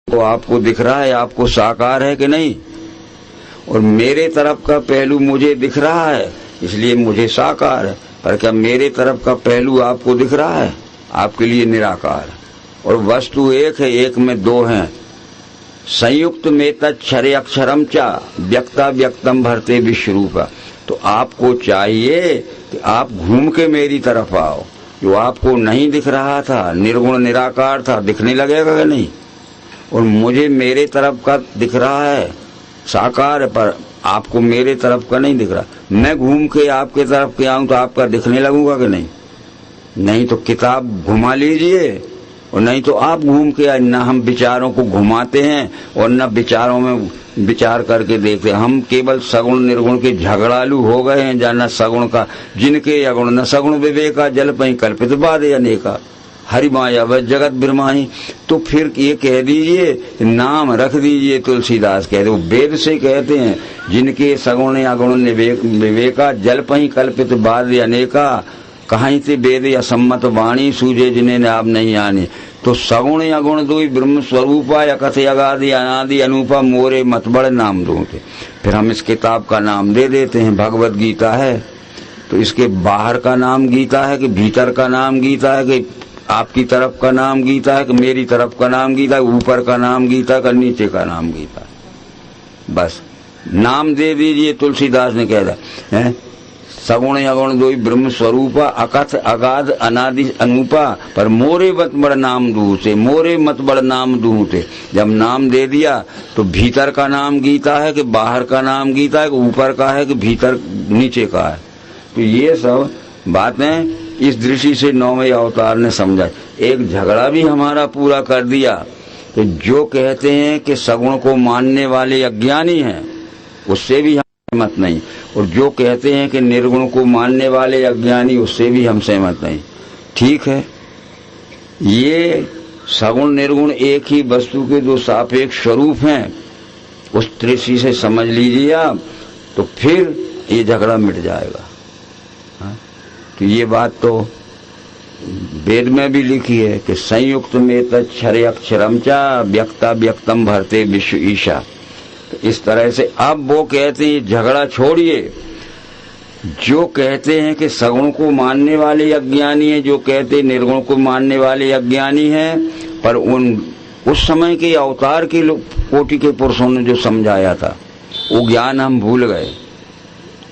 वो आपको दिख रहा है, आपको साकार है कि नहीं? और मेरे तरफ का पहलू मुझे दिख रहा है इसलिए मुझे साकार है, पर क्या मेरे तरफ का पहलू आपको दिख रहा है? आपके लिए निराकार। और वस्तु एक है, एक में दो हैं। संयुक्त में तत्क्षरे अक्षरम चा व्यक्ता व्यक्तम भरते विश्वरूपा। तो आपको चाहिए कि आप घूम के मेरी तरफ आओ। जो आपको नहीं दिख रहा था, निर्गुण निराकार था, दिखने लगेगा कि नहीं? और मुझे मेरे तरफ का दिख रहा है, साकार है, पर आपको मेरे तरफ का नहीं दिख रहा। मैं घूम के आपके तरफ के आऊं तो आपका दिखने लगूंगा कि नहीं? नहीं तो किताब घुमा लीजिए, और नहीं तो आप घूम के आए। न हम विचारों को घुमाते हैं और न विचारों में विचार करके देखते हैं। हम केवल सगुण निर्गुण के झगड़ालू हो गए हैं, जाना सगुण का जिनके अगुण न सगुण विवेका जल पई कल्पित बाधे अनेका हरि माया व जगत बिरमाही। तो फिर ये कह दीजिए, नाम रख दीजिए, तुलसीदास कहते, वो वेद से कहते हैं, जिनके सगुण अगुण विवेका जल पई कल्पित बाधे अनेका कहीं से वेद असम्मत वाणी सूझे जिन्हें आप नहीं आने। तो सगुण अगुण दो ब्रह्म स्वरूपा यकथ अगाधि अनादि अनूपा मोरे मतबड़ नाम दो थे। फिर हम इस किताब का नाम दे देते हैं भगवत गीता है। तो इसके बाहर का नाम गीता है कि भीतर का नाम गीता है, कि आपकी तरफ का नाम गीता है कि मेरी तरफ का नाम गीता है, ऊपर का नाम गीता का नीचे का नाम गीता है? बस नाम दे दीजिए। तुलसीदास ने कह दिया है, सगुण अगुण दो ब्रह्म स्वरूपा अकथ अगाध अनादि अनूपा पर मोरे मत बड़ नाम दूँ से, मोरे मत बड़ नाम दूँ से। जब नाम दे दिया तो भीतर का नाम गीता है कि बाहर का नाम गीता है कि ऊपर का है कि भीतर नीचे का है? तो ये सब बातें इस दृष्टि से नौवें अवतार ने समझा। एक झगड़ा भी हमारा पूरा कर दिया कि जो कहते हैं कि सगुण को मानने वाले अज्ञानी हैं, उससे भी हम सहमत नहीं, और जो कहते हैं कि निर्गुण को मानने वाले अज्ञानी, उससे भी हम सहमत नहीं। ठीक है, ये सगुण निर्गुण एक ही वस्तु के दो सापेक्ष स्वरूप हैं, उस दृष्टि से समझ लीजिए आप, तो फिर ये झगड़ा मिट जाएगा। तो ये बात तो वेद में भी लिखी है कि संयुक्त में तत्क्षरे अक्षरम चा व्यक्ता व्यक्तम भरते विश्व ईशा। तो इस तरह से अब वो कहते हैं झगड़ा छोड़िए। जो कहते हैं कि सगुण को मानने वाले अज्ञानी है, जो कहते हैं निर्गुण को मानने वाले अज्ञानी हैं, पर उस समय के अवतार के कोटि के पुरुषों ने जो समझाया था वो ज्ञान हम भूल गए।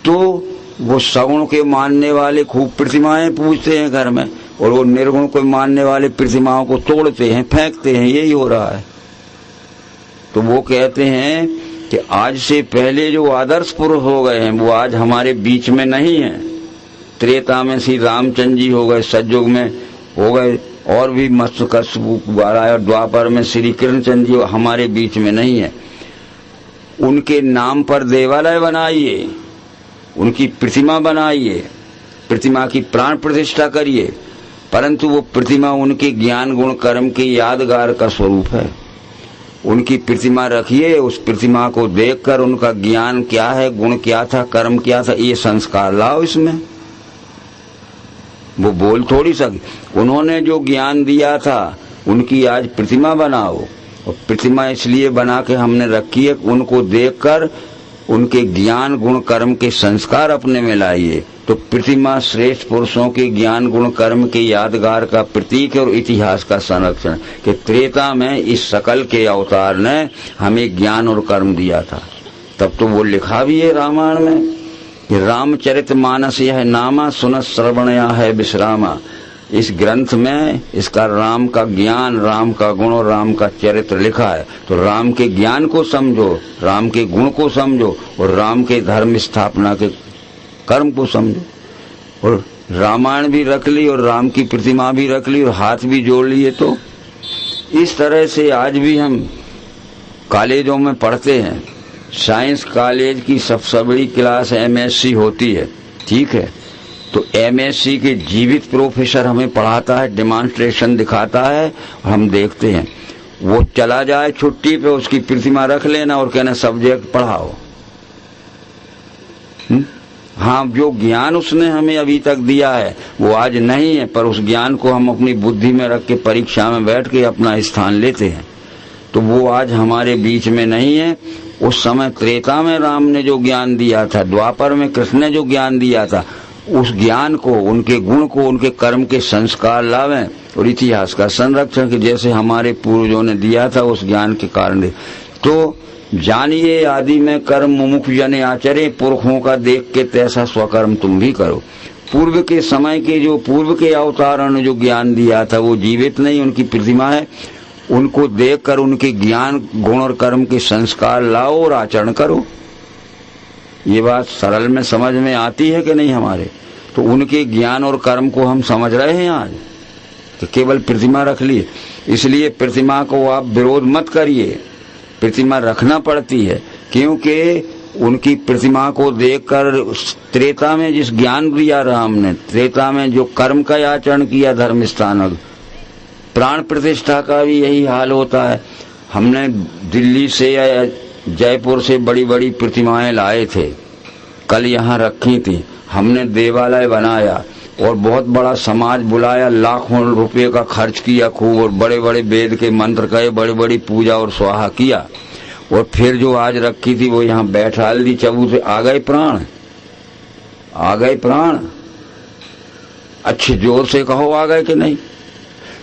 तो वो सगुण के मानने वाले खूब प्रतिमाएं पूजते हैं घर में, और वो निर्गुण को मानने वाले प्रतिमाओं को तोड़ते हैं, फेंकते हैं। यही हो रहा है। तो वो कहते हैं कि आज से पहले जो आदर्श पुरुष हो गए हैं वो आज हमारे बीच में नहीं है। त्रेता में श्री रामचंद्र जी हो गए, सतयुग में हो गए, और भी मत्स्यकश्यप और द्वापर में श्री कृष्णचंद्र जी हमारे बीच में नहीं है। उनके नाम पर देवालय बनाइए, उनकी प्रतिमा बनाइए, प्रतिमा की प्राण प्रतिष्ठा करिए, परंतु वो प्रतिमा उनके ज्ञान गुण कर्म के यादगार का स्वरूप है। उनकी प्रतिमा रखिए, उस प्रतिमा को देखकर उनका ज्ञान क्या है, गुण क्या था, कर्म क्या था, ये संस्कार लाओ इसमें। वो बोल थोड़ी सके। उन्होंने जो ज्ञान दिया था उनकी आज प्रतिमा बनाओ, और प्रतिमा इसलिए बना के हमने रखी है, उनको देखकर उनके ज्ञान गुण कर्म के संस्कार अपने में लाइए। तो प्रतिमा श्रेष्ठ पुरुषों के ज्ञान गुण कर्म के यादगार का प्रतीक है और इतिहास का संरक्षण कि त्रेता में इस सकल के अवतार ने हमें ज्ञान और कर्म दिया था। तब तो वो लिखा भी है रामायण में कि रामचरितमानस यह नामा सुनत श्रवण या है विश्रामा। इस ग्रंथ में इसका राम का ज्ञान, राम का गुण और राम का चरित्र लिखा है। तो राम के ज्ञान को समझो, राम के गुण को समझो, और राम के धर्म स्थापना के कर्म को समझो। और रामायण भी रख ली और राम की प्रतिमा भी रख ली और हाथ भी जोड़ लिए। तो इस तरह से आज भी हम कॉलेजों में पढ़ते हैं। साइंस कॉलेज की सबसे बड़ी क्लास MSc होती है, ठीक है। तो MSc के जीवित प्रोफेसर हमें पढ़ाता है, डेमोन्स्ट्रेशन दिखाता है, और हम देखते हैं। वो चला जाए छुट्टी पे, उसकी प्रतिमा रख लेना और कहना सब्जेक्ट पढ़ाओ। हाँ, जो ज्ञान उसने हमें अभी तक दिया है वो आज नहीं है, पर उस ज्ञान को हम अपनी बुद्धि में रख के परीक्षा में बैठ के अपना स्थान लेते हैं। तो वो आज हमारे बीच में नहीं है। उस समय त्रेता में राम ने जो ज्ञान दिया था, द्वापर में कृष्ण ने जो ज्ञान दिया था, उस ज्ञान को, उनके गुण को, उनके कर्म के संस्कार लावें और इतिहास का संरक्षण कि जैसे हमारे पूर्वजों ने दिया था उस ज्ञान के कारण। तो जानिए आदि में कर्म मुमुख जने आचरे, पुरखों का देख के तैसा स्वकर्म तुम भी करो। पूर्व के समय के जो पूर्व के अवतारों ने जो ज्ञान दिया था वो जीवित नहीं, उनकी प्रतिमा है। उनको देखकर उनके ज्ञान, गुण और कर्म के संस्कार लाओ और आचरण करो। ये बात सरल में समझ में आती है कि नहीं हमारे? तो उनके ज्ञान और कर्म को हम समझ रहे हैं आज कि केवल प्रतिमा रख ली। इसलिए प्रतिमा को आप विरोध मत करिए, प्रतिमा रखना पड़ती है, क्योंकि उनकी प्रतिमा को देखकर त्रेता में जिस ज्ञान दिया राम ने, त्रेता में जो कर्म का आचरण किया धर्म स्थानक, प्राण प्रतिष्ठा का भी यही हाल होता है। हमने दिल्ली से या जयपुर से बड़ी बड़ी प्रतिमाएं लाए थे, कल यहाँ रखी थी। हमने देवालय बनाया और बहुत बड़ा समाज बुलाया, लाखों रुपए का खर्च किया खूब, और बड़े बड़े वेद के मंत्र कहे, बड़ी बड़ी पूजा और स्वाहा किया, और फिर जो आज रखी थी वो यहाँ बैठा दी चबूतरे। आ गए प्राण, आ गए प्राण, अच्छे जोर से कहो आ गए कि नहीं।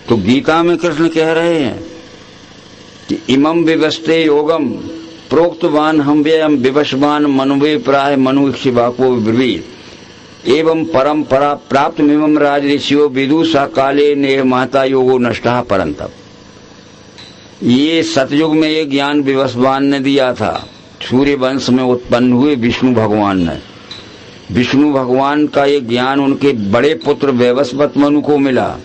तो गीता में कृष्ण कह रहे हैं कि इमं विवस्ते योगम प्रोक्तवान हम व्ययम विवशवान मनुवे प्राय मनु इक्षिवाको ब्रवीत एवं परंपरा प्राप्त मिमम राज ऋषियो विदुषा काले नेह माता योगो नष्टा परंतप। ये सतयुग में ये ज्ञान विवशवान ने दिया था। सूर्य वंश में उत्पन्न हुए विष्णु भगवान ने, विष्णु भगवान का ये ज्ञान उनके बड़े पुत्र वैवस्वत मनु को मिला।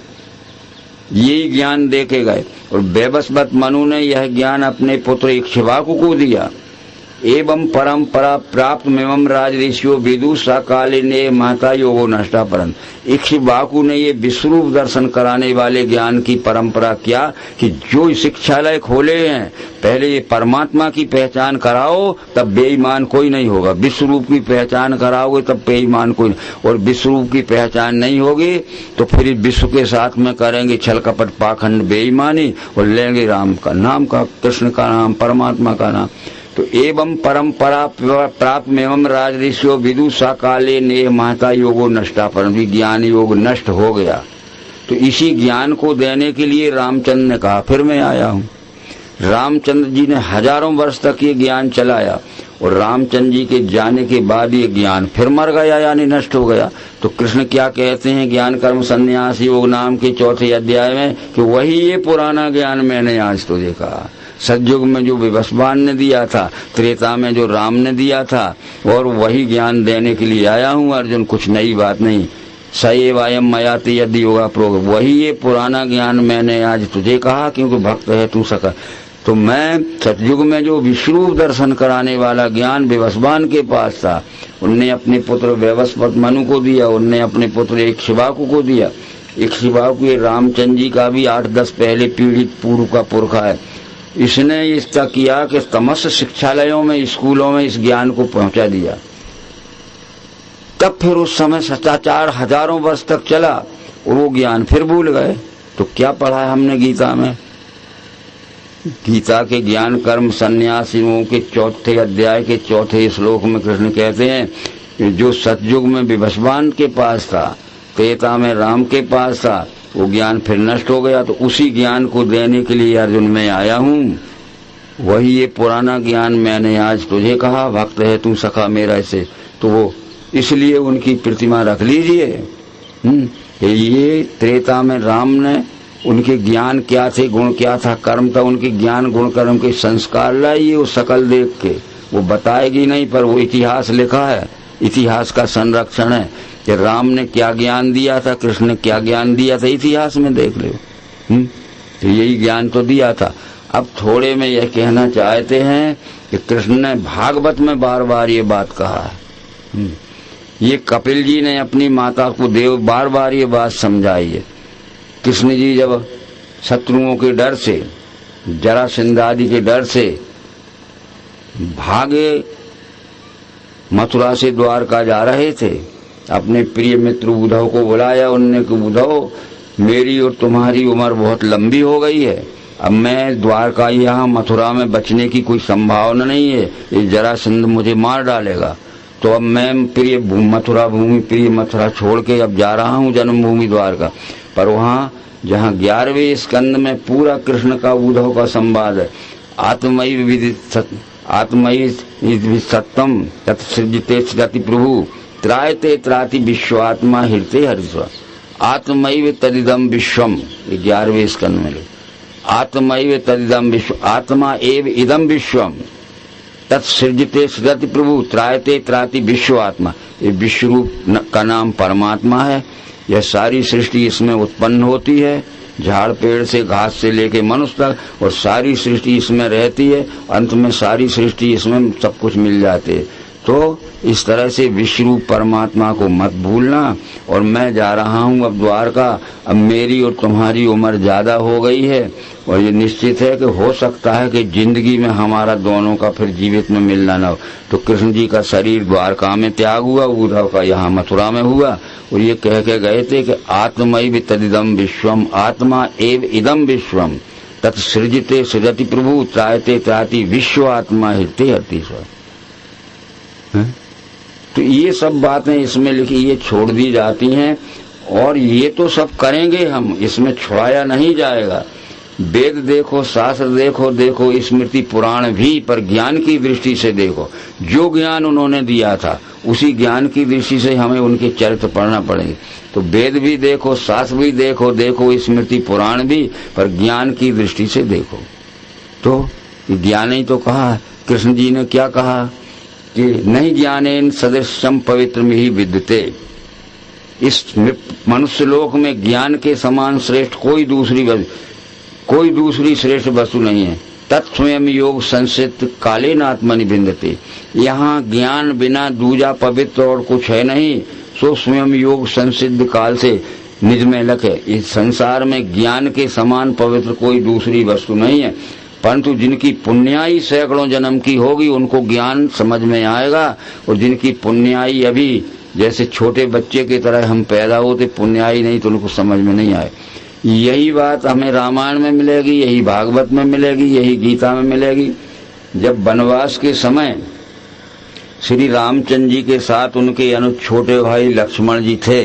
यही ज्ञान दे के गए और वैवस्वत मनु ने यह ज्ञान अपने पुत्र इक्ष्वाकु को दिया। एवं परंपरा प्राप्त मिमम राज ऋषियो विदुषा काले ने माता योगो नष्टा परंत। इक्ष्वाकु ने ये विश्वरूप दर्शन कराने वाले ज्ञान की परंपरा क्या कि जो शिक्षालय खोले हैं, पहले ये परमात्मा की पहचान कराओ तब बेईमान कोई नहीं होगा, विश्वरूप की पहचान कराओगे तब बेईमान कोई नहीं। और विश्वरूप की पहचान नहीं होगी तो फिर विश्व के साथ में करेंगे छल कपट पाखंड बेईमानी और लेंगे राम का नाम, का कृष्ण का नाम, परमात्मा का नाम। तो एवं परंपरा प्राप्त एवं राज ऋषियो विदुषा काले नेह माता योगो नष्टा परंतु ज्ञान योग नष्ट हो गया। तो इसी ज्ञान को देने के लिए रामचंद्र ने कहा फिर मैं आया हूँ। रामचंद्र जी ने हजारों वर्ष तक ये ज्ञान चलाया और रामचंद्र जी के जाने के बाद ये ज्ञान फिर मर गया यानी नष्ट हो गया। तो कृष्ण क्या कहते हैं ज्ञान कर्म संन्यास योग नाम के 4थे अध्याय में कि वही ये पुराना ज्ञान मैंने आज तुझे कहा। सतयुग में जो विवस्वान ने दिया था, त्रेता में जो राम ने दिया था, और वही ज्ञान देने के लिए आया हूँ अर्जुन, कुछ नई बात नहीं। सएवायम मयाति यदि योगा प्रोग, वही ये पुराना ज्ञान मैंने आज तुझे कहा क्योंकि भक्त है तू सका। तो मैं सतयुग में जो विश्वरूप दर्शन कराने वाला ज्ञान विवस्वान के पास था, उनने अपने पुत्र वैवस्वत मनु को दिया, उनने अपने पुत्र इक्ष्वाकु को दिया। इक्ष्वाकु ये रामचंद्र जी का भी 8-10 पहले पीढ़ी पूर्व का पुरखा है। इसने इसका किया कि समस्त शिक्षालयों में, स्कूलों में इस ज्ञान को पहुंचा दिया। तब फिर उस समय सच्चाचार हजारों वर्ष तक चला और वो ज्ञान फिर भूल गए। तो क्या पढ़ा है हमने गीता में? गीता के ज्ञान कर्म संन्यासियों के 4थे अध्याय के 4थे श्लोक में कृष्ण कहते हैं कि जो सतयुग में विवस्वान के पास था, त्रेता में राम के पास था, वो ज्ञान फिर नष्ट हो गया। तो उसी ज्ञान को देने के लिए अर्जुन मैं आया हूँ। वही ये पुराना ज्ञान मैंने आज तुझे कहा, भक्त है तू सखा मेरा ऐसे। तो वो इसलिए उनकी प्रतिमा रख लीजिए। ये त्रेता में राम ने उनके ज्ञान क्या थे, गुण क्या था, कर्म था, उनके ज्ञान गुण कर्म के संस्कार लाइए। वो सकल देख के वो बताएगी नहीं, पर वो इतिहास लिखा है, इतिहास का संरक्षण है कि राम ने क्या ज्ञान दिया था, कृष्ण ने क्या ज्ञान दिया था, इतिहास में देख लो। तो यही ज्ञान तो दिया था। अब थोड़े में यह कहना चाहते हैं कि कृष्ण ने भागवत में बार बार ये बात कहा है। ये कपिल जी ने अपनी माता को देव बार बार ये बात समझाई है। कृष्ण जी जब शत्रुओं के डर से, जरासंध आदि के डर से भागे, मथुरा से द्वारका जा रहे थे, अपने प्रिय मित्र उद्धव को बुलाया। उनने कि उद्धव, मेरी और तुम्हारी उम्र बहुत लंबी हो गई है अब मैं द्वारका यहाँ मथुरा में बचने की कोई संभावना नहीं है, ये जरासंध मुझे मार डालेगा। तो अब मैं प्रिय मथुरा भूमि, प्रिय मथुरा छोड़ के अब जा रहा हूँ जन्मभूमि द्वारका। पर वहाँ जहाँ 11वें स्कंद में पूरा कृष्ण का उद्धव का संवाद है, आत्मयि सत्यम तत्सृजते सृजति प्रभु त्रायते त्राति विश्वात्मा हृते हरिस्व आत्मैव तदिदम विश्वम, 11वें स्कंद में आत्मैव तदिदम विश्व, आत्मा एव इदम विश्वम तत्सृजते सृजति प्रभु त्रायते त्राति विश्वात्मा। ये विश्व रूप का नाम परमात्मा है। यह सारी सृष्टि इसमें उत्पन्न होती है, झाड़ पेड़ से घास से लेके मनुष्य तक, और सारी सृष्टि इसमें रहती है। अंत में सारी सृष्टि इसमें सब कुछ मिल जाते है। तो इस तरह से विश्व रूप परमात्मा को मत भूलना। और मैं जा रहा हूँ अब द्वारका। अब मेरी और तुम्हारी उम्र ज्यादा हो गई है, और ये निश्चित है कि हो सकता है कि जिंदगी में हमारा दोनों का फिर जीवित में मिलना न हो। तो कृष्ण जी का शरीर द्वारका में त्याग हुआ, उद्धव का यहाँ मथुरा में हुआ, और ये कह के गए थे कि आत्मैव तदिदम विश्वम, आत्मा एव इदम विश्वम तत्सृजते सृजति प्रभु त्रायते त्राति विश्व आत्मा हृते हरिस्व। तो ये सब बातें इसमें लिखी, ये छोड़ दी जाती हैं, और ये तो सब करेंगे हम, इसमें छुड़ाया नहीं जाएगा। वेद देखो, शास्त्र देखो, देखो स्मृति पुराण भी, पर ज्ञान की दृष्टि से देखो। जो ज्ञान उन्होंने दिया था उसी ज्ञान की दृष्टि से हमें उनके चरित्र पढ़ना पड़ेंगे। तो वेद भी देखो, शास्त्र भी देखो, देखो स्मृति पुराण भी, पर ज्ञान की दृष्टि से देखो। तो ज्ञान ही तो कहा, कृष्ण जी ने क्या कहा कि नहीं ज्ञानेन सदृशम पवित्र में ही विद्यते। इस मनुष्य लोक में ज्ञान के समान श्रेष्ठ कोई दूसरी श्रेष्ठ वस्तु नहीं है। तत्स्वयं योग संसित काले नात्मनि बिंदते। यहाँ ज्ञान बिना दूजा पवित्र और कुछ है नहीं, सो स्वयं योग संसिद्ध काल से निज में लख है। इस संसार में ज्ञान के समान पवित्र कोई दूसरी वस्तु नहीं है। परंतु जिनकी पुण्याई सैकड़ों जन्म की होगी उनको ज्ञान समझ में आएगा, और जिनकी पुण्याई अभी जैसे छोटे बच्चे की तरह हम पैदा होते, पुण्याई नहीं तो उनको समझ में नहीं आए। यही बात हमें रामायण में मिलेगी, यही भागवत में मिलेगी, यही गीता में मिलेगी। जब वनवास के समय श्री रामचंद्र जी के साथ उनके छोटे भाई लक्ष्मण जी थे,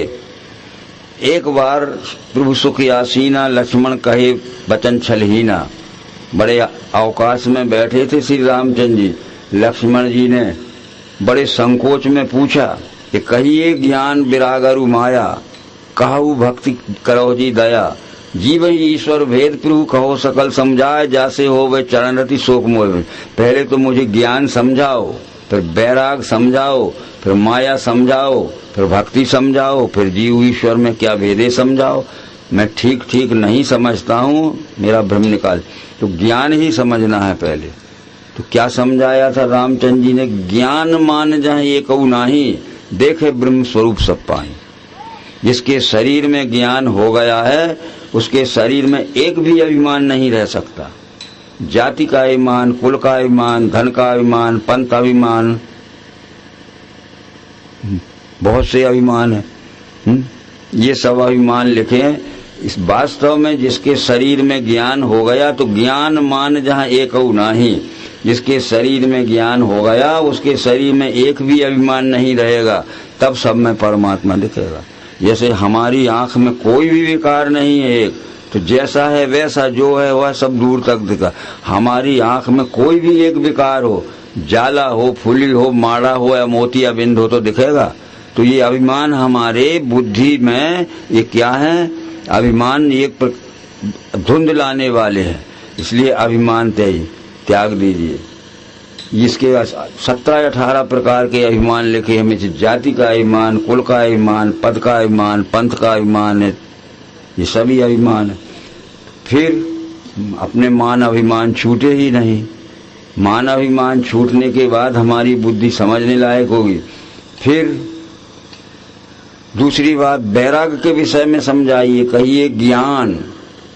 एक बार प्रभु सुख आसीना लक्ष्मण कहे वचन छलहीना। बड़े अवकाश में बैठे थे श्री रामचंद्र जी। लक्ष्मण जी ने बड़े संकोच में पूछा कि कहिए ज्ञान विरागरु माया, कहु भक्ति करो जी दया, जीव ही ईश्वर भेद प्रभु कहो सकल समझाए, जैसे हो वे चरण रति शोक मोह। पहले तो मुझे ज्ञान समझाओ, फिर बैराग समझाओ, फिर माया समझाओ, फिर भक्ति समझाओ, फिर जीव ईश्वर में क्या भेदे समझाओ। मैं ठीक ठीक नहीं समझता हूँ, मेरा भ्रम निकाल। तो ज्ञान ही समझना है पहले। तो क्या समझाया था रामचंद्र जी ने? ज्ञान मान जाए एक नाही, देखे ब्रह्म स्वरूप सब पाए। जिसके शरीर में ज्ञान हो गया है उसके शरीर में एक भी अभिमान नहीं रह सकता। जाति का अभिमान, कुल का अभिमान, धन का अभिमान, पंथ अभिमान, बहुत से अभिमान है। ये सब अभिमान लिखे हैं। इस वास्तव में जिसके शरीर में ज्ञान हो गया, तो ज्ञान मान जहाँ एक नाही, जिसके शरीर में ज्ञान हो गया उसके शरीर में एक भी अभिमान नहीं रहेगा, तब सब में परमात्मा दिखेगा। जैसे हमारी आंख में कोई भी विकार नहीं है एक, तो जैसा है वैसा जो है वह सब दूर तक दिखा। हमारी आंख में कोई भी एक विकार हो, जाला हो, फुली हो, माड़ा हो या मोतिया बिंद हो, तो दिखेगा। तो ये अभिमान हमारे बुद्धि में ये क्या है? अभिमान एक धुंध लाने वाले हैं। इसलिए अभिमान त्याग दीजिए। इसके 17-18 प्रकार के अभिमान लिखे हमें, जाति का अभिमान, कुल का अभिमान, पद का अभिमान, पंथ का अभिमान है, ये सभी अभिमान है। फिर अपने मान अभिमान छूटे ही नहीं। मान अभिमान छूटने के बाद हमारी बुद्धि समझने लायक होगी। फिर दूसरी बात बैराग के विषय में समझाइए, कहिए ज्ञान,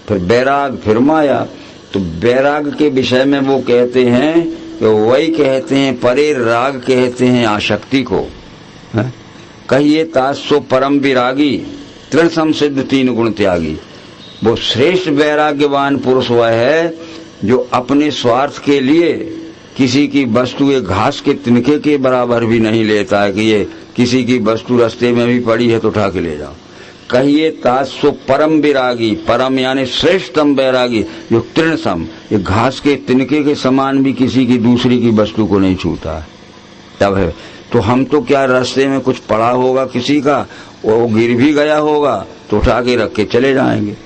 फिर बैराग, फिर माया। तो बैराग के विषय में वो कहते हैं कि वही कहते हैं परे राग कहते हैं आसक्ति को। कहिए तासो परम विरागी, तृण संसिद्ध 3 गुण त्यागी। वो श्रेष्ठ वैराग्यवान पुरुष वह है जो अपने स्वार्थ के लिए किसी की वस्तु एक घास के तिनके के बराबर भी नहीं लेता है कि ये किसी की वस्तु रास्ते में भी पड़ी है तो उठा के ले जाओ। कहिए तासो परम विरागी, परम यानी श्रेष्ठतम वैरागी जो तृण सम, ये घास के तिनके के समान भी किसी की दूसरी की वस्तु को नहीं छूता है। तब है तो हम तो क्या रास्ते में कुछ पड़ा होगा किसी का, वो गिर भी गया होगा तो उठा के रख के चले जाएंगे।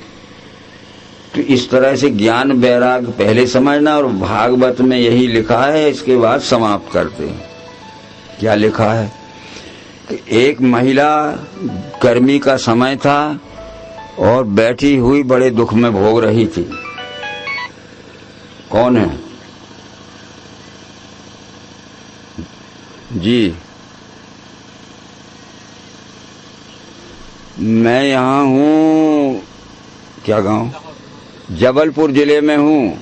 तो इस तरह से ज्ञान वैराग पहले समझना, और भागवत में यही लिखा है। इसके बाद समाप्त करते हैं। क्या लिखा है कि एक महिला, गर्मी का समय था और बैठी हुई बड़े दुख में भोग रही थी। कौन है जी? मैं यहाँ हूँ, क्या गांव? जबलपुर जिले में हूँ।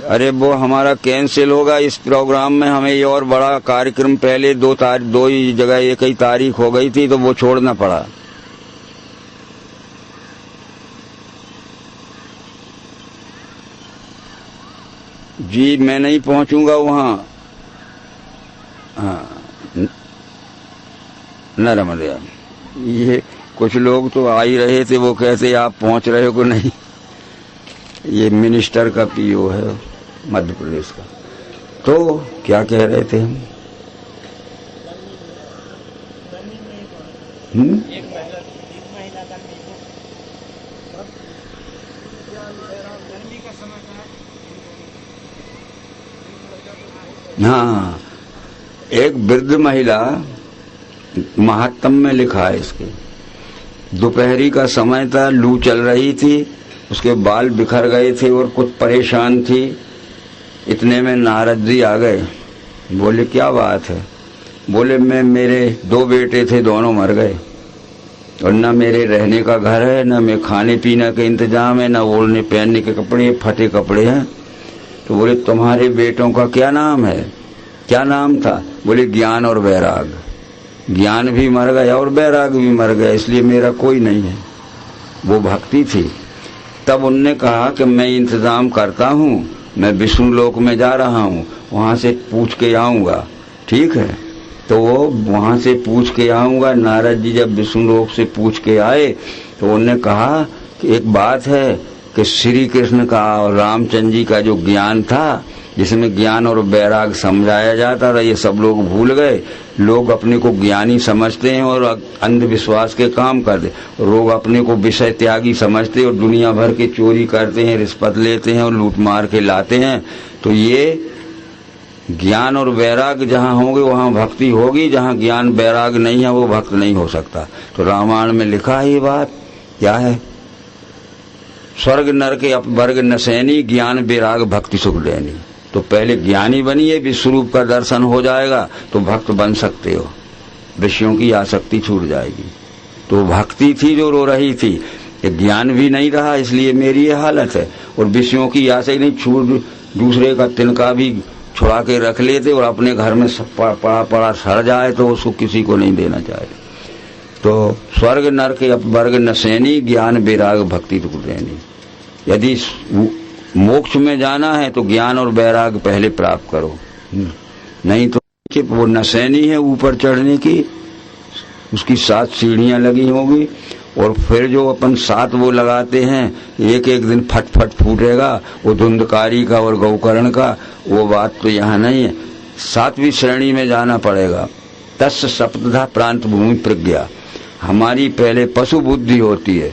अरे वो हमारा कैंसिल होगा इस प्रोग्राम में। हमें ये और बड़ा कार्यक्रम पहले दो ही जगह एक ही तारीख हो गई थी तो वो छोड़ना पड़ा। जी मैं नहीं पहुंचूंगा वहां। हाँ न रमरिया, ये कुछ लोग तो आ ही रहे थे, वो कहते आप पहुंच रहे हो कि नहीं। ये मिनिस्टर का पीओ है मध्य प्रदेश का। तो क्या कह रहे थे हम? हाँ, एक वृद्ध महिला, महात्म में लिखा है इसके, दोपहरी का समय था, लू चल रही थी, उसके बाल बिखर गए थे और कुछ परेशान थी। इतने में नारद जी आ गए। बोले क्या बात है? बोले मेरे 2 बेटे थे, दोनों मर गए और न मेरे रहने का घर है, न मैं खाने पीने का इंतजाम है, न ओढ़ने पहनने के कपड़े, फटे कपड़े हैं। तो बोले तुम्हारे बेटों का क्या नाम है? क्या नाम था? बोले ज्ञान और वैराग। ज्ञान भी मर गया और वैराग भी मर गया, इसलिए मेरा कोई नहीं है। वो भक्ति थी। तब उनने कहा कि मैं इंतजाम करता हूँ, मैं विष्णु लोक में जा रहा हूँ, वहां से पूछ के आऊंगा। ठीक है, तो वो वहां से पूछ के आऊंगा। नारद जी जब विष्णु लोक से पूछ के आए तो उन्होंने कहा कि एक बात है कि श्री कृष्ण का और रामचंद्र जी का जो ज्ञान था, जिसमें ज्ञान और वैराग समझाया जाता था, ये सब लोग भूल गए। लोग अपने को ज्ञानी समझते हैं और अंधविश्वास के काम करते। लोग अपने को विषय त्यागी समझते और दुनिया भर के चोरी करते हैं, रिश्वत लेते हैं और लूट मार के लाते हैं। तो ये ज्ञान और वैराग जहाँ होंगे वहाँ भक्ति होगी, जहाँ ज्ञान वैराग नहीं है वो भक्त नहीं हो सकता। तो रामायण में लिखा है ये बात। क्या है? स्वर्ग नर के अपवर्ग नसैनी, ज्ञान वैराग भक्ति सुख देनी। तो पहले ज्ञानी बनिए, विश्वरूप का दर्शन हो जाएगा तो भक्त बन सकते हो, विषयों की आसक्ति छूट जाएगी। तो भक्ति थी जो रो रही थी, ज्ञान भी नहीं रहा, इसलिए मेरी ये हालत है। और विषयों की आसक्ति नहीं छूट, दूसरे का तिनका भी छुड़ा के रख लेते और अपने घर में पड़ा पड़ा सड़ जाए तो उसको किसी को नहीं देना चाहिए। तो स्वर्ग नर के अपवर्ग नसैनी, ज्ञान वैराग भक्ति दुख देनी। यदि मोक्ष में जाना है तो ज्ञान और वैराग पहले प्राप्त करो, नहीं तो वो नसैनी है ऊपर चढ़ने की, उसकी 7 सीढ़ियां लगी होगी और फिर जो अपन 7 वो लगाते हैं, एक एक दिन फट फट फूटेगा, वो धुंधकारी का और गौकर्ण का। वो बात तो यहाँ नहीं है। 7वीं श्रेणी में जाना पड़ेगा। 10 सप्तधा प्रांत भूमि प्रज्ञा। हमारी पहले पशु बुद्धि होती है,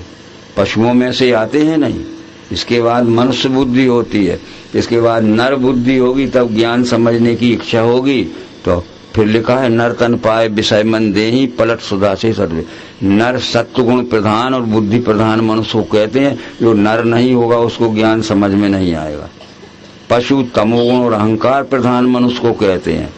पशुओं में से आते हैं नहीं। इसके बाद मनुष्य बुद्धि होती है, इसके बाद नर बुद्धि होगी, तब ज्ञान समझने की इच्छा होगी। तो फिर लिखा है नर तन पाए विषय मन देही, पलट सुधा से सदवे। नर सत्वगुण प्रधान और बुद्धि प्रधान मनुष्य को कहते हैं। जो नर नहीं होगा उसको ज्ञान समझ में नहीं आएगा। पशु तमोगुण और अहंकार प्रधान मनुष्य को कहते हैं,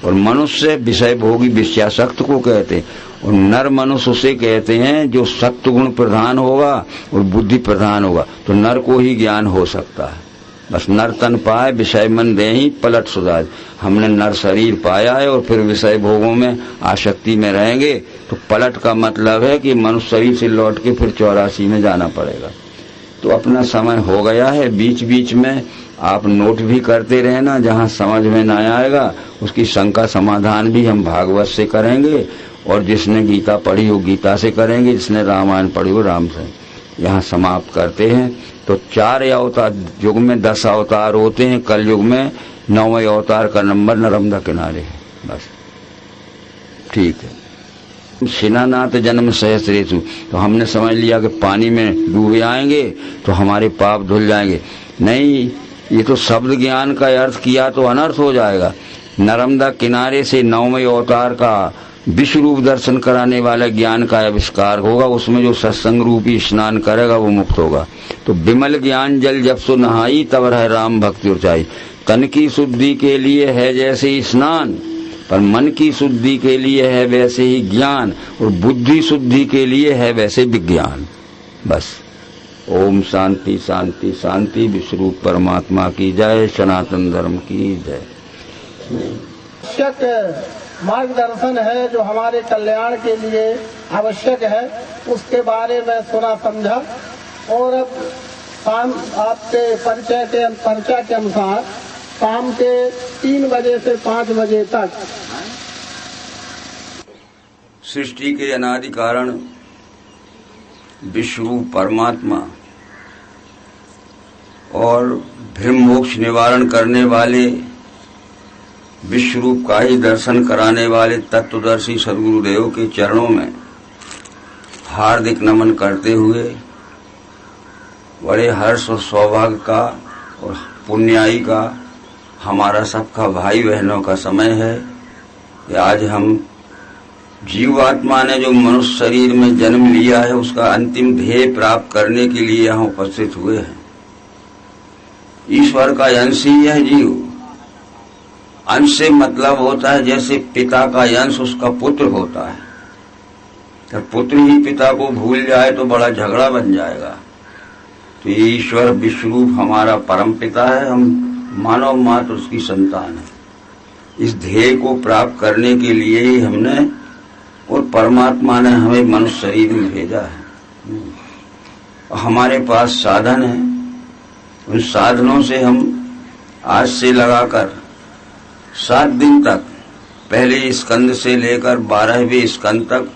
और मनुष्य विषय भोगी विषयासक्त को कहते हैं। और नर मनुष्य उसे कहते हैं जो सत्वगुण प्रधान होगा और बुद्धि प्रधान होगा, तो नर को ही ज्ञान हो सकता है। बस नर तन पाए विषय मन देही, पलट सुधार। हमने नर शरीर पाया है और फिर विषय भोगों में आसक्ति में रहेंगे तो पलट का मतलब है कि मनुष्य शरीर से लौट के फिर 84 में जाना पड़ेगा। तो अपना समय हो गया है। बीच बीच में आप नोट भी करते रहना, जहां समझ में ना आएगा उसकी शंका समाधान भी हम भागवत से करेंगे, और जिसने गीता पढ़ी हो गीता से करेंगे, जिसने रामायण पढ़ी हो राम से। यहाँ समाप्त करते हैं। तो 4 अवतार, युग में 10 अवतार होते हैं, कल युग में 9वें अवतार का नंबर नर्मदा किनारे है। बस ठीक है। शिनानाथ जन्म सहस्रेषु, तो हमने समझ लिया कि पानी में डूबे आएंगे तो हमारे पाप धुल जाएंगे। नहीं, ये तो शब्द ज्ञान का अर्थ किया तो अनर्थ हो जाएगा। नर्मदा किनारे से 9वें अवतार का विश्व रूप दर्शन कराने वाले ज्ञान का आविष्कार होगा। उसमें जो सत्संग रूपी स्नान करेगा वो मुक्त होगा। तो विमल ज्ञान जल जब सो नहाई, तब रह राम भक्ति ऊंचाई। तन की शुद्धि के लिए है जैसे स्नान, पर मन की शुद्धि के लिए है वैसे ही ज्ञान, और बुद्धि शुद्धि के लिए है वैसे विज्ञान। बस। ओम शांति शांति शांति। विश्वरूप परमात्मा की जय। सनातन धर्म की जय। मार्गदर्शन है जो हमारे कल्याण के लिए आवश्यक है, उसके बारे में सुना समझा। और अब शाम आपके परिचय के अनुसार शाम के 3 बजे से 5 बजे तक सृष्टि के अनादि कारण विश्वरूप परमात्मा और भ्रम मोक्ष निवारण करने वाले, विश्वरूप का ही दर्शन कराने वाले तत्वदर्शी सद्गुरुदेव के चरणों में हार्दिक नमन करते हुए बड़े हर्ष और सौभाग्य का और पुण्याई का हमारा सबका भाई बहनों का समय है कि आज हम जीवात्मा ने जो मनुष्य शरीर में जन्म लिया है उसका अंतिम ध्येय प्राप्त करने के लिए यहाँ उपस्थित हुए हैं। ईश्वर का अंश ही है जीव। अंश से मतलब होता है जैसे पिता का अंश उसका पुत्र होता है। जब पुत्र ही पिता को भूल जाए तो बड़ा झगड़ा बन जाएगा। तो ये ईश्वर विश्वरूप हमारा परम पिता है, हम मानव मात्र उसकी संतान है। इस ध्येय को प्राप्त करने के लिए ही हमने और परमात्मा ने हमें मनुष्य शरीर में भेजा है। हमारे पास साधन है, उन साधनों से हम आज से लगाकर 7 दिन तक, पहले स्कंद से लेकर 12वें स्कंद तक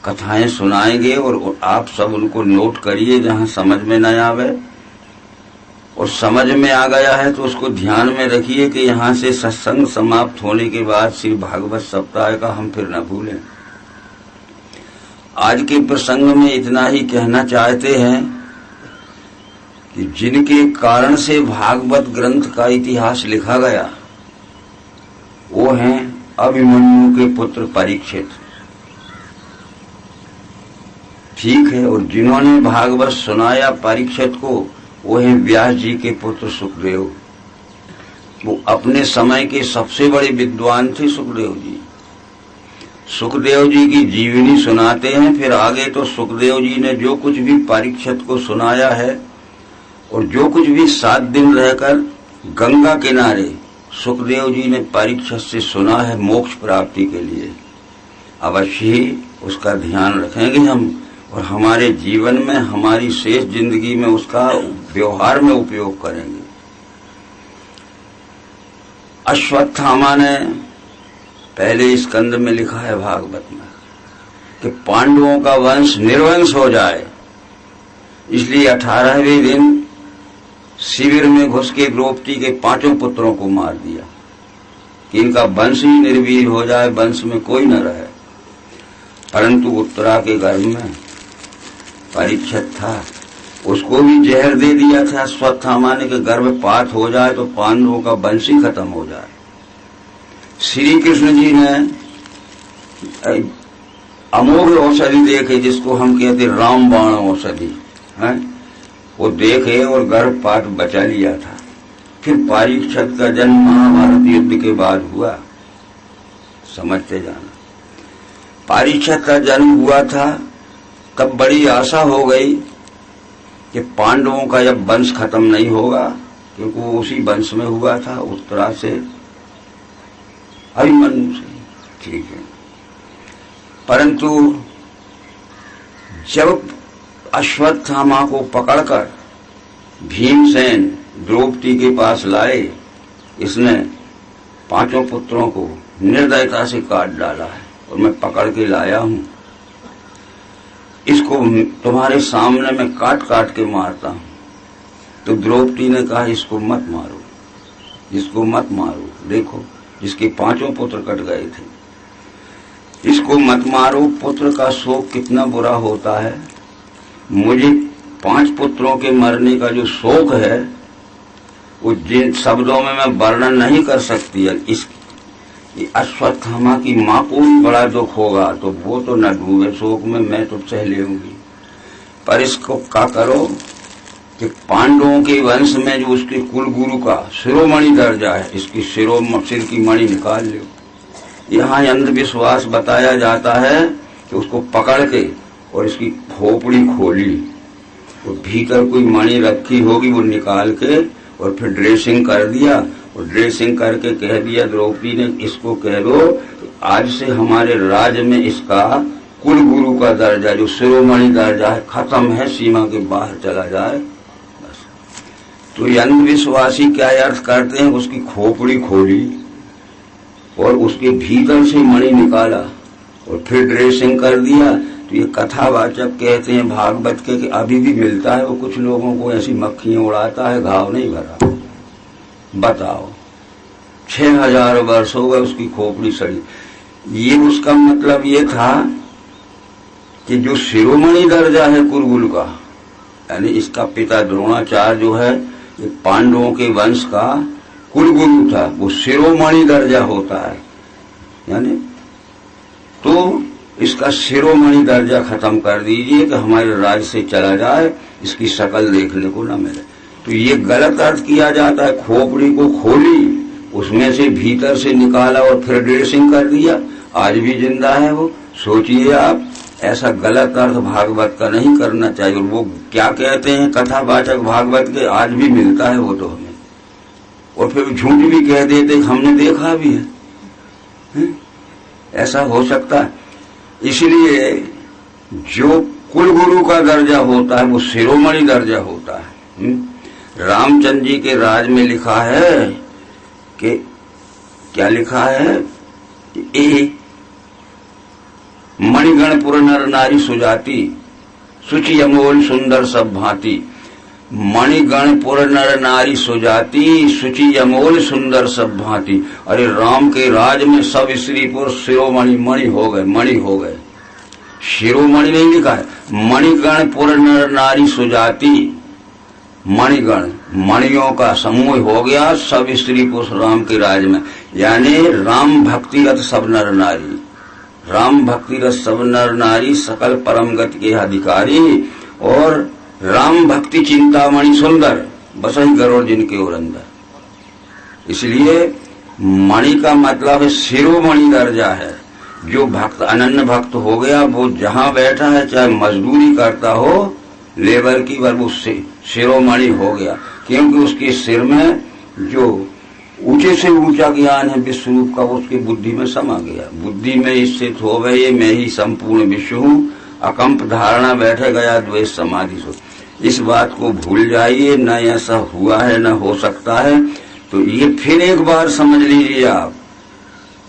कथाएं सुनाएंगे, और आप सब उनको नोट करिए जहां समझ में न आवे, और समझ में आ गया है तो उसको ध्यान में रखिए कि यहां से सत्संग समाप्त होने के बाद श्री भागवत सप्ताह का हम फिर न भूलें। आज के प्रसंग में इतना ही कहना चाहते हैं कि जिनके कारण से भागवत ग्रंथ का इतिहास लिखा गया वो हैं अभिमन्यु के पुत्र परीक्षित। ठीक है। और जिन्होंने भागवत सुनाया परीक्षित को वो हैं व्यास जी के पुत्र सुखदेव। वो अपने समय के सबसे बड़े विद्वान थे सुखदेव जी। सुखदेव जी की जीवनी सुनाते हैं। फिर आगे तो सुखदेव जी ने जो कुछ भी परीक्षित को सुनाया है और जो कुछ भी 7 दिन रहकर गंगा किनारे सुखदेव जी ने परीक्षित से सुना है मोक्ष प्राप्ति के लिए, अवश्य ही उसका ध्यान रखेंगे हम, और हमारे जीवन में, हमारी शेष जिंदगी में उसका व्यवहार में उपयोग करेंगे। अश्वत्थामा ने पहले स्कंद में लिखा है भागवत में कि पांडवों का वंश निर्वंश हो जाए, इसलिए 18वें दिन शिविर में घुस के द्रौपदी के 5 पुत्रों को मार दिया कि इनका वंश ही निर्वीर हो जाए, वंश में कोई न रहे। परंतु उत्तरा के गर्भ में परीक्षित था, उसको भी जहर दे दिया था अश्वत्थामा ने कि गर्भपात हो जाए तो पांडवों का वंश ही खत्म हो जाए। श्री कृष्ण जी ने अमोघ औषधि देखे, जिसको हम कहते रामबाण औषधि है, वो देखे और गर्भपात बचा लिया था। फिर परीक्षित का जन्म महाभारत युद्ध के बाद हुआ, समझते जाना। परीक्षित का जन्म हुआ था तब बड़ी आशा हो गई कि पांडवों का जब वंश खत्म नहीं होगा, क्योंकि वो उसी वंश में हुआ था, उत्तरा से अभिमन्यु से। ठीक है। परंतु जब अश्वत्थामा को पकड़कर भीमसेन द्रौपदी के पास लाए, इसने 5 पुत्रों को निर्दयता से काट डाला है और मैं पकड़ के लाया हूं, इसको तुम्हारे सामने मैं काट काट के मारता हूं। तो द्रौपदी ने कहा, इसको मत मारो, इसको मत मारो, देखो जिसके 5 पुत्र कट गए थे, इसको मत मारो, पुत्र का शोक कितना बुरा होता है। मुझे 5 पुत्रों के मरने का जो शोक है वो जिन शब्दों में मैं वर्णन नहीं कर सकती है। इस अश्वत्थामा की मां को भी बड़ा दुख होगा, तो वो तो न डूबे शोक में, मैं तो सह लेऊंगी। पर इसको क्या करो कि पांडवों के वंश में जो उसके कुल गुरु का शिरोमणि दर्जा है, इसकी सिर की मणि निकाल लो। यहाँ अंधविश्वास बताया जाता है कि उसको पकड़ के और इसकी खोपड़ी खोली, तो भीतर कोई मणि रखी होगी, वो निकाल के और फिर ड्रेसिंग कर दिया, और ड्रेसिंग करके कह दिया द्रौपदी ने, इसको कह दो आज से हमारे राज्य में इसका कुल गुरु का दर्जा, जो शिरोमणि दर्जा है, खत्म है, सीमा के बाहर चला जाए। बस। तो ये अंधविश्वासी क्या अर्थ करते हैं, उसकी खोपड़ी खोली और उसके भीतर से मणि निकाला और फिर ड्रेसिंग कर दिया। तो ये कथावाचक कहते हैं भागवत के कि अभी भी मिलता है, वो कुछ लोगों को ऐसी मक्खियां उड़ाता है, घाव नहीं भरा। बताओ 6000 वर्ष हो गए उसकी खोपड़ी सड़ी। ये उसका मतलब ये था कि जो शिरोमणि दर्जा है कुरुकुल का, यानी इसका पिता द्रोणाचार्य जो है ये पांडवों के वंश का कुल गुरु था, वो शिरोमणि दर्जा होता है, यानी तो इसका शिरोमणि दर्जा खत्म कर दीजिए कि हमारे राज्य से चला जाए, इसकी शक्ल देखने को न मिले। तो ये गलत अर्थ किया जाता है। खोपड़ी को खोली, उसमें से भीतर से निकाला और फिर ड्रेसिंग कर दिया, आज भी जिंदा है वो। सोचिए आप, ऐसा गलत अर्थ भागवत का नहीं करना चाहिए। और वो क्या कहते हैं कथावाचक भागवत के, आज भी मिलता है वो तो हमें, और फिर झूठ भी कह देते हमने देखा भी है। ऐसा हो सकता है। इसलिए जो कुल गुरु का दर्जा होता है वो शिरोमणि दर्जा होता है। रामचंद्र जी के राज में लिखा है कि क्या लिखा है, मणिगणपुर नर नारी सुजाति, सुचि अमोल सुंदर सब भांति। मणिगणपुर नर नारी सुजाति, सुचि अमोल सुंदर सब भांति। अरे राम के राज में सब स्त्री पुरुष शिरोमणि मणि हो गए, मणि हो गए। शिरोमणि नहीं लिखा है, मणिगणपुर नर नारी सुजाति। मणिगण मणियों का समूह हो गया, सब स्त्री पुरुष राम के राज में, यानी राम भक्तिरत सब नर नारी, राम भक्तिरत सब नर नारी सकल परम गति के अधिकारी। और राम भक्ति चिंतामणि सुंदर, बसई गरुड़ जिनके ओर अंदर। इसलिए मणि का मतलब है शिरोमणि दर्जा है। जो भक्त अनन्य भक्त हो गया, वो जहां बैठा है चाहे मजदूरी करता हो लेबर की, पर वो शिरोमणि हो गया, क्योंकि उसके सिर में जो ऊंचे से ऊंचा ज्ञान है विश्व रूप का, वो उसकी बुद्धि में समा गया। बुद्धि में स्थित हो गए, मैं ही संपूर्ण विश्व हूँ, अकंप धारणा बैठे गया द्वेष समाधि सो। इस बात को भूल जाइए, न ऐसा हुआ है न हो सकता है। तो ये फिर एक बार समझ लीजिए आप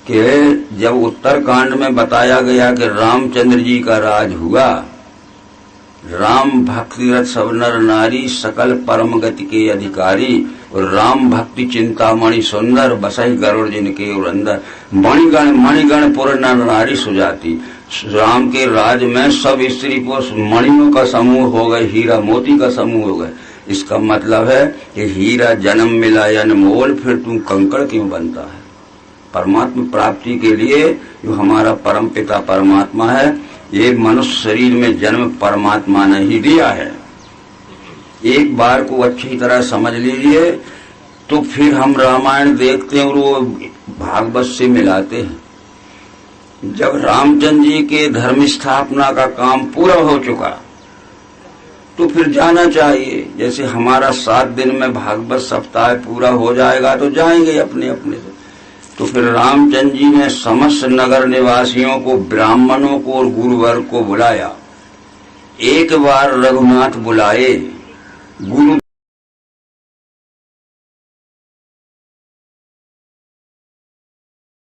कि जब उत्तरकांड में बताया गया कि रामचंद्र जी का राज हुआ, राम भक्तिरत सब नर नारी सकल परम गति के अधिकारी, और राम भक्ति चिंतामणि सुंदर, बसई गरुड़ जिनके और अंदर। मणिगण पुर नर नारी सुजाति। राम के राज में सब स्त्री पुरुष मणियों का समूह हो गए, हीरा मोती का समूह हो गए। इसका मतलब है कि हीरा जन्म मिला अनमोल, फिर तुम कंकड़ क्यों बनता है। परमात्मा प्राप्ति के लिए जो हमारा परम पिता परमात्मा है, ये मनुष्य शरीर में जन्म परमात्मा ने ही दिया है। एक बार को अच्छी तरह समझ लीजिए, तो फिर हम रामायण देखते हैं और वो भागवत से मिलाते हैं। जब रामचंद्र जी के धर्म स्थापना का काम पूरा हो चुका, तो फिर जाना चाहिए। जैसे हमारा 7 दिन में भागवत सप्ताह पूरा हो जाएगा तो जाएंगे अपने अपने से। तो फिर रामचंद्र जी ने समस्त नगर निवासियों को, ब्राह्मणों को और गुरुवर्ग को बुलाया। एक बार रघुनाथ बुलाए, गुरु